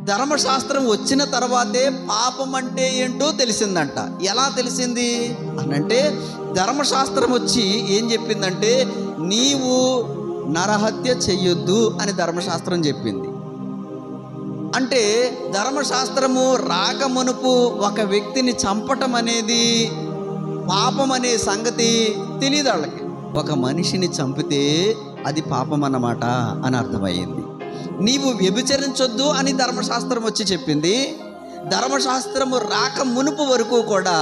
ధర్మశాస్త్రం వచ్చిన తర్వాతే పాపం అంటే ఏంటో తెలిసిందంట. ఎలా తెలిసింది అనంటే, ధర్మశాస్త్రం వచ్చి ఏం చెప్పిందంటే, నీవు నరహత్య చెయ్యొద్దు అని ధర్మశాస్త్రం చెప్పింది. అంటే ధర్మశాస్త్రము రాకమునుపు ఒక వ్యక్తిని చంపటం అనేది పాపం అనే సంగతి తెలియదు వాళ్ళకి. ఒక మనిషిని చంపితే అది పాపం అన్నమాట అని అర్థమయ్యింది. నీవు వ్యభిచరించొద్దు అని ధర్మశాస్త్రం వచ్చి చెప్పింది. ధర్మశాస్త్రము రాక మునుపు వరకు కూడా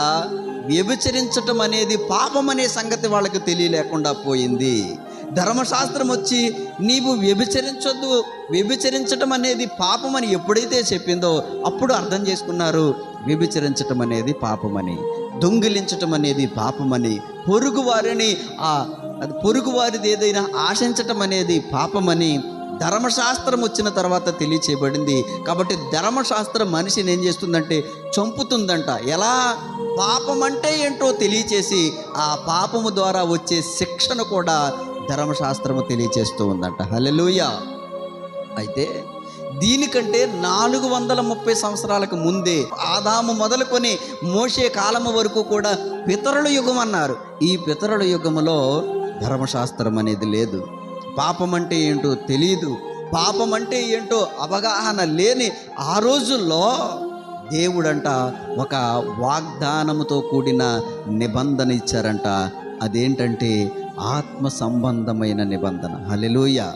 వ్యభిచరించటం అనేది పాపం అనే సంగతి వాళ్ళకి తెలియలేకుండా పోయింది. ధర్మశాస్త్రం వచ్చి నీవు వ్యభిచరించొద్దు, వ్యభిచరించటం అనేది పాపం అని ఎప్పుడైతే చెప్పిందో అప్పుడు అర్థం చేసుకున్నారు వ్యభిచరించటం అనేది పాపమని, దొంగిలించటం అనేది పాపమని, పొరుగు వారిది ఏదైనా ఆశించటం అనేది పాపమని ధర్మశాస్త్రం వచ్చిన తర్వాత తెలియచేయబడింది. కాబట్టి ధర్మశాస్త్రం మనిషిని ఏం చేస్తుందంటే చంపుతుందంట. ఎలా? పాపం అంటే ఏంటో తెలియచేసి ఆ పాపము ద్వారా వచ్చే శిక్షను కూడా ధర్మశాస్త్రము తెలియచేస్తూ ఉందంట. హల్లెలూయా. అయితే దీనికంటే 430 సంవత్సరాలకు ముందే, ఆదాము మొదలుకొని మోషే కాలము వరకు కూడా పితరుల యుగం అన్నారు. ఈ పితరుల యుగములో ధర్మశాస్త్రం అనేది లేదు. పాపం అంటే ఏంటో తెలియదు, పాపం అంటే ఏంటో అవగాహన లేని ఆ రోజుల్లో దేవుడంట ఒక వాగ్దానముతో కూడిన నిబంధన ఇచ్చారంట. అదేంటంటే ఆత్మ సంబంధమైన నిబంధన. హల్లెలూయా.